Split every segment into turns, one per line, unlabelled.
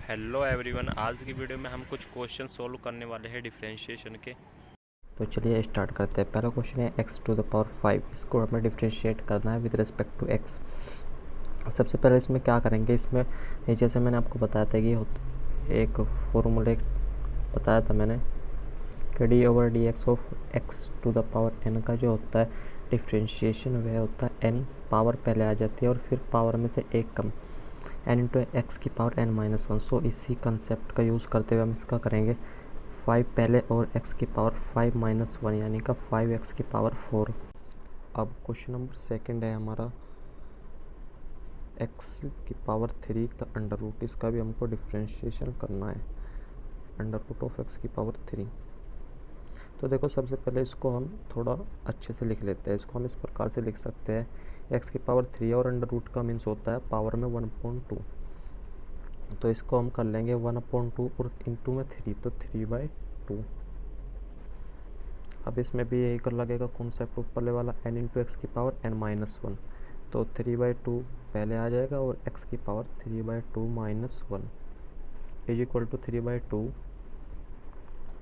Hello everyone, आज की video में हम कुछ क्वेश्चन सोल्व करने वाले हैं डिफरेंशिएशन के।
तो चलिए स्टार्ट करते हैं। पहला क्वेश्चन है x⁵, इसको हमें डिफ्रेंशिएट करना है विद रिस्पेक्ट टू x। सबसे पहले इसमें क्या करेंगे, इसमें जैसे मैंने आपको बताया था कि एक फॉर्मूले बताया था मैंने कि d/dx ऑफ x⁴n का जो होता है डिफ्रेंशिएशन वह होता है n पावर पहले आ जाती है और फिर पावर में से एक कम n इंटू x⁻n−1। सो इसी कंसेप्ट का यूज़ करते हुए हम इसका करेंगे 5 पहले और x⁵ यानी का 5x⁴। अब क्वेश्चन नंबर सेकंड है हमारा x⁻³ का अंडर रूट, इसका भी हमको डिफ्रेंशिएशन करना है अंडर रूट ऑफ x⁻³। तो देखो, सबसे पहले इसको हम थोड़ा अच्छे से लिख लेते हैं। इसको हम इस प्रकार से लिख सकते हैं, x⁻³ और अंडर रूट का मीन्स होता है पावर में 1/2। तो इसको हम कर लेंगे 1/2 और इंटू में 3, तो 3/2। अब इसमें भी यही कर लगेगा कॉन्सेप्ट ऊपर वाला n इंटू x⁻n−1। तो 3/2 पहले आ जाएगा और x⁻3/2−1 is equal to 3/2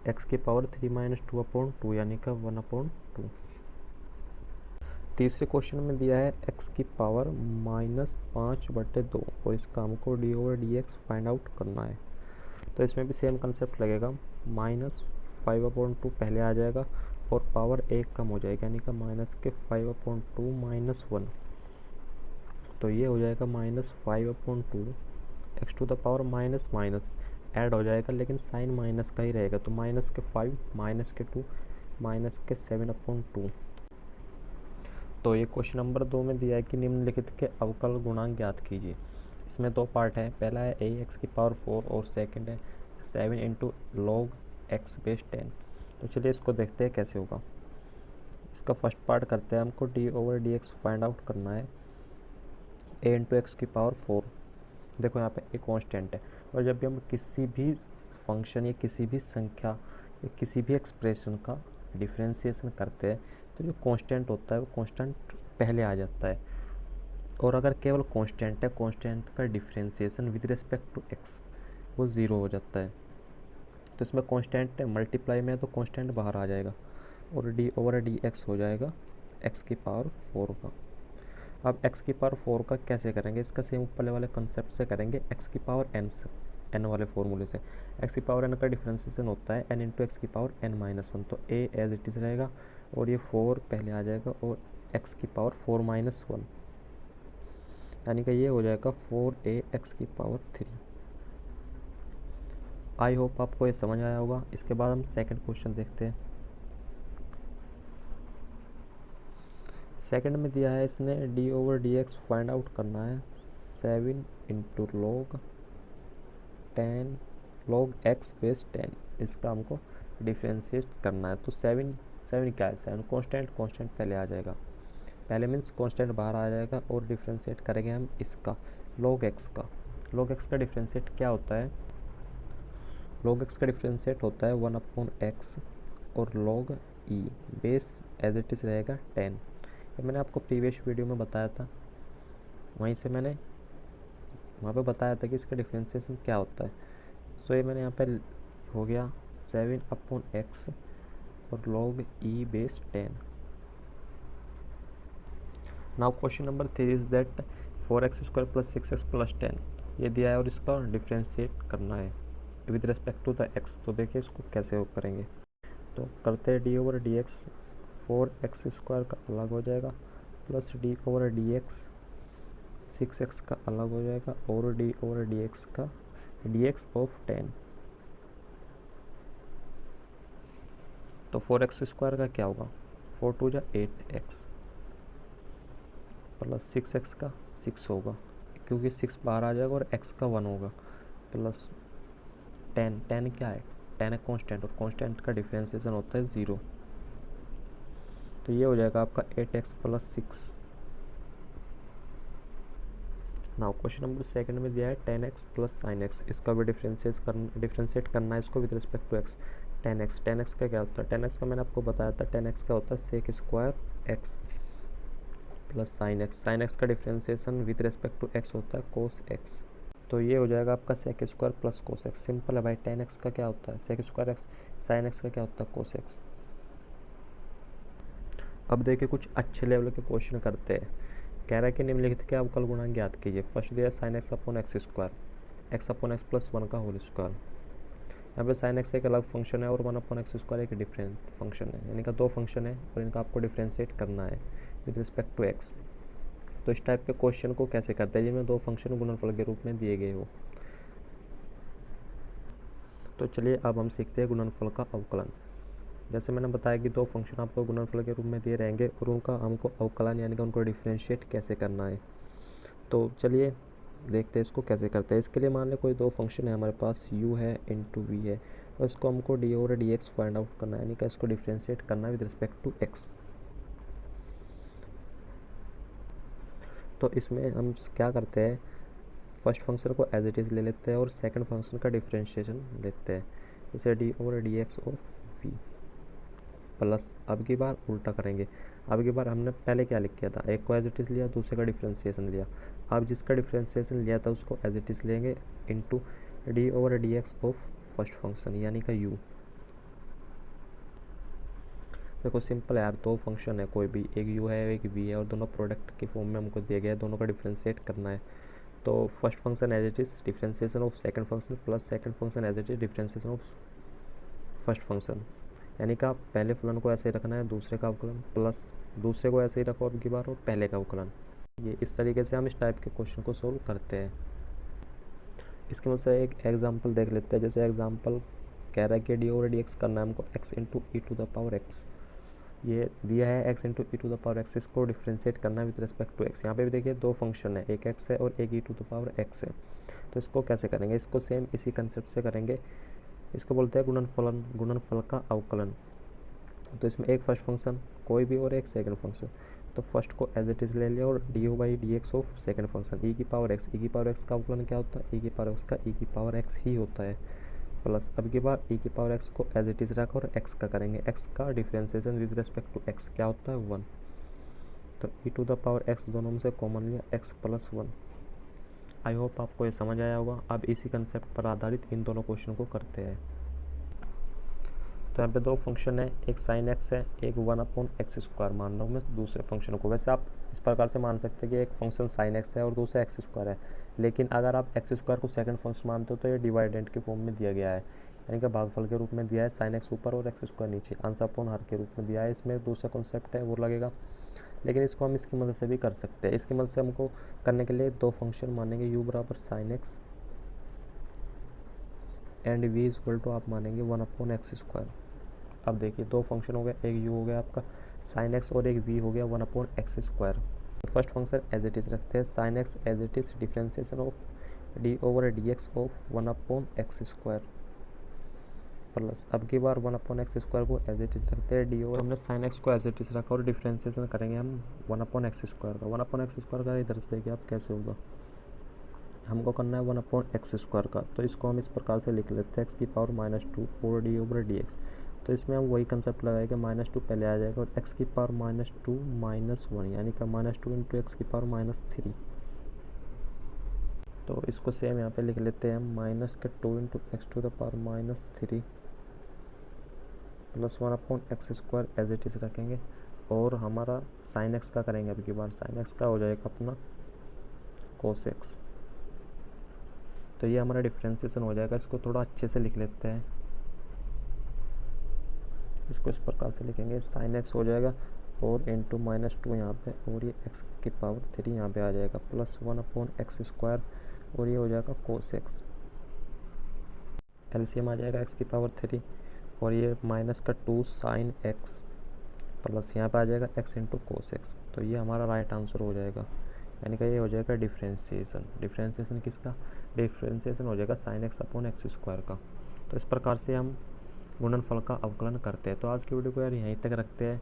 x⁻3−2/2 यानी का 1/2। तीसरे क्वेश्चन में दिया है x⁻−5/2 और इसका हमको d/dx फाइंड आउट करना है। तो इसमें भी सेम कंसेप्ट लगेगा, -5/2 पहले आ जाएगा और पावर एक कम हो जाएगा यानी का -5/2 -1। तो ये हो जाएगा -5/2 x⁻⁻ ऐड हो जाएगा, लेकिन साइन माइनस का ही रहेगा। तो -5 -2 -7/2। तो ये क्वेश्चन नंबर 2 में दिया है कि निम्नलिखित के अवकल गुणांक ज्ञात कीजिए। इसमें दो पार्ट है, पहला है ax⁴ और सेकंड है 7 इंटू log x⁻10। तो चलिए इसको देखते हैं कैसे होगा। इसका फर्स्ट पार्ट करते हैं, हमको d/dx फाइंड आउट करना है a इंटू x⁴। देखो यहाँ पे एक कांस्टेंट है, और जब भी हम किसी भी फंक्शन या किसी भी संख्या या किसी भी एक्सप्रेशन का डिफरेंशिएशन करते हैं तो जो कांस्टेंट होता है वो कांस्टेंट पहले आ जाता है। और अगर केवल कांस्टेंट है, कांस्टेंट का differentiation with respect to x वो 0 हो जाता है। तो इसमें कांस्टेंट मल्टीप्लाई में है तो कांस्टेंट बाहर आ जाएगा और d/dx हो जाएगा x⁴ का। अब x⁴ का कैसे करेंगे, इसका सेम ऊपर वाले कंसेप्ट से करेंगे, x⁻n से, n वाले फॉर्मूले से। x⁻n का डिफरेंशिएशन होता है n इंटू x⁻n−1। तो a एज इट इज़ रहेगा और ये 4 पहले आ जाएगा और x⁻4−1 यानी कि ये हो जाएगा 4a x⁻3। आई होप आपको ये समझ आया होगा। इसके बाद हम सेकंड क्वेश्चन देखते हैं। सेकंड में दिया है इसने d/dx फाइंड आउट करना है 7 इंटू log x⁻10। इसका हमको डिफ्रेंशिएट करना है। तो 7 क्या है, 7 कांस्टेंट पहले आ जाएगा, पहले मीन्स कांस्टेंट बाहर आ जाएगा और डिफ्रेंशिएट करेंगे हम इसका log x का। log x का डिफ्रेंशिएट क्या होता है, log x का डिफ्रेंशिएट होता है 1/x और log e base as it is रहेगा 10। ये मैंने आपको प्रीवियस वीडियो में बताया था, वहीं से मैंने वहाँ पे बताया था कि इसका डिफ्रेंशिएशन क्या होता है। सो ये मैंने यहाँ पे हो गया 7/x और log e/10। Now question number 3 is that 4x² + 6x + 10 ये दिया है और इसका डिफ्रेंशिएट करना है with respect to the x। तो देखिए इसको कैसे करेंगे। तो करते हैं d/dx 4x² का अलग हो जाएगा प्लस d/dx 6x का अलग हो जाएगा और d/dx का dx ऑफ 10। तो 4x² का क्या होगा, 4 2 जा 8x प्लस 6x का 6 होगा क्योंकि 6 बाहर आ जाएगा और x का 1 होगा, प्लस 10 क्या है, 10 है कांस्टेंट और कांस्टेंट का डिफरेंशिएशन होता है 0। तो ये हो जाएगा आपका 8x + 6। Now question number second में दिया है 10x + sin x। इसका भी डिफ्रेंशिएट करना है इसको with respect to x। 10x का क्या होता है, 10x का मैंने आपको बताया था, 10x का होता है sec² x plus sin x। sin x का differentiation with respect to x होता है cos x। तो ये हो जाएगा आपका sec square plus cos x. Simple है भाई, टेन एक्स का क्या होता है sec square x, sine x का क्या होता है कोस एक्स। अब देखिए कुछ अच्छे लेवल के क्वेश्चन करते हैं। कह रहा है कि निम्नलिखित के अवकल गुणांक ज्ञात कीजिए। फर्स्ट दिया sine x upon x square, x upon x plus one का होल स्क्वायर। यहाँ पे साइन एक्स एक अलग फंक्शन है और वन अपॉन एक्स स्क्वायर एक डिफरेंट फंक्शन है, यानी कि दो फंक्शन है और इनका आपको डिफ्रेंशिएट करना है विद रिस्पेक्ट टू एक्स। तो इस टाइप के क्वेश्चन को कैसे करते हैं जिनमें दो फंक्शन गुणनफल के रूप में दिए गए हो। तो चलिए अब हम सीखते हैं गुणनफल का अवकलन। जैसे मैंने बताया कि दो फंक्शन आपको गुणनफल के रूप में दिए रहेंगे और उनका हमको अवकलन यानी कि उनको डिफ्रेंशिएट कैसे करना है। तो चलिए देखते हैं इसको कैसे करते हैं। इसके लिए मान लें कोई दो फंक्शन है हमारे पास, u है इंटू वी है, और इसको हमको D over d x find out करना है, यानी कि इसको डिफ्रेंशिएट करना है विद रिस्पेक्ट टू x। तो इसमें हम क्या करते हैं, फर्स्ट फंक्शन को एज इट इज़ ले लेते हैं और सेकंड फंक्शन का डिफ्रेंशिएशन लेते हैं, जैसे d over d x of v plus, अब की बार उल्टा करेंगे। अब की बार हमने पहले क्या लिख किया था, एक को एज इट इज़ लिया, दूसरे का डिफ्रेंशिएशन लिया। अब जिसका डिफ्रेंशिएशन लिया था उसको एज इट इज़ लेंगे into D over d x of first function यानी का u। देखो सिंपल है यार, दो फंक्शन है कोई भी, एक u है एक v है और दोनों प्रोडक्ट के फॉर्म में हमको दिए गए हैं, दोनों का डिफ्रेंशिएट करना है। तो first function as it is differentiation of second function plus second function as it is differentiation of first function, यानी कि आप पहले फलन को ऐसे ही रखना है, दूसरे का अवकलन प्लस दूसरे को ऐसे ही रखो अब की बार और पहले का अवकलन। ये इस तरीके से हम इस टाइप के क्वेश्चन को सोल्व करते हैं। इसके मतलब एक एग्जांपल देख लेते हैं। जैसे एग्जांपल कह रहा है कि डी ओवर डी एक्स करना है हमको x into e to the power x, ये दिया है x into e to the power x, इसको डिफ्रेंशिएट करना है विद रिस्पेक्ट टू x। यहाँ पे भी देखिए दो फंक्शन है, एक x है और एक ई टू द पावर x है। तो इसको कैसे करेंगे, इसको सेम इसी कंसेप्ट से करेंगे। इसको बोलते हैं गुणनफलन, गुणनफल का अवकलन। तो इसमें एक फर्स्ट फंक्शन कोई भी और एक सेकंड फंक्शन, तो फर्स्ट को एज इट इज़ ले लिया और d o by d x of second function e की पावर एक्स। ई की पावर एक्स का अवकलन क्या होता है, ई की पावर एक्स का ई की पावर एक्स ही होता है प्लस, अब की बार ई की पावर एक्स को एज इट इज़ रखा और एक्स का करेंगे, एक्स का differentiation with respect to x क्या होता है 1। तो e to the power x दोनों में से कॉमन लिया एक्स प्लस 1। आई होप आपको ये समझ आया होगा। अब इसी कंसेप्ट पर आधारित इन दोनों क्वेश्चन को करते हैं। तो यहाँ पे दो फंक्शन है, एक साइन एक्स है, एक वन अपॉन एक्स स्क्वायर मान रहा हूँ मैं दूसरे फंक्शन को। वैसे आप इस प्रकार से मान सकते हैं कि एक फंक्शन साइन एक्स है और दूसरा एक्स स्क्वायर है, लेकिन अगर आप एक्स स्क्वायर को सेकंड फंक्शन मानते हो तो ये डिवाइडेंट के फॉर्म में दिया गया है, यानी कि भागफल के रूप में दिया है, साइन एक्स ऊपर और एक्स स्क्वायर नीचे, आंसर अपॉन हर के रूप में दिया है। इसमें दूसरा कॉन्सेप्ट है वो लगेगा, लेकिन इसको हम इसकी मदद से भी कर सकते हैं। इसकी मदद से हमको करने के लिए दो फंक्शन मानेंगे, यू बराबर sine x and v is equal to आप मानेंगे वन अपॉन एक्स स्क्वायर। अब देखिए दो फंक्शन हो गए, एक u हो गया आपका साइन एक्स और एक v हो गया one upon x square. First function as it is रखते हैं, sine x as it is differentiation of d over d x of one upon x square plus, अब की बार वन अपॉन एक्स स्क्वायर को as it is रखते हैं d over, हमने sine x को एज इट इज़ रखा और डिफ्रेंशिएशन करेंगे हम वन अपॉन एक्स स्क्वायर का। वन अपॉन एक्स स्क्वायर का इधर से देखिए आप कैसे होगा, हमको करना है वन अपॉन एक्स स्क्वायर का। तो इसको हम इस प्रकार से लिख लेते हैं एक्स की पावर -2 और डी ओवर डी एक्स। तो इसमें हम वही कंसेप्ट लगाएंगे, -2 पहले आ जाएगा और x की पावर -2 -1 यानी कि -2 इंटू एक्स की पावर -3। तो इसको सेम यहाँ पे लिख लेते हैं हम -2 into x to the power -3 plus one upon x square as it is रखेंगे और हमारा साइन एक्स का करेंगे। अब की बार साइन एक्स का हो जाएगा अपना कोस एक्स। तो ये हमारा डिफ्रेंशिएशन हो जाएगा। इसको थोड़ा अच्छे से लिख लेते हैं, इसको इस प्रकार से लिखेंगे, साइन एक्स हो जाएगा और इंटू -2 यहाँ पे और ये एक्स की पावर 3 यहाँ पे आ जाएगा plus one upon x square और ये हो जाएगा कोस एक्स। एलसीएम आ जाएगा एक्स की पावर 3 और ये -2 साइन एक्स प्लस यहाँ पे आ जाएगा एक्स इंटू कोस एक्स। तो ये हमारा राइट आंसर हो जाएगा, यानी कि ये हो जाएगा डिफ्रेंशिएशन। डिफ्रेंशिएशन किसका, डिफ्रेंशिएशन हो जाएगा sine x upon x square का। तो इस प्रकार से हम गुणनफल का अवकलन करते हैं। तो आज की वीडियो को यार यहीं तक रखते हैं।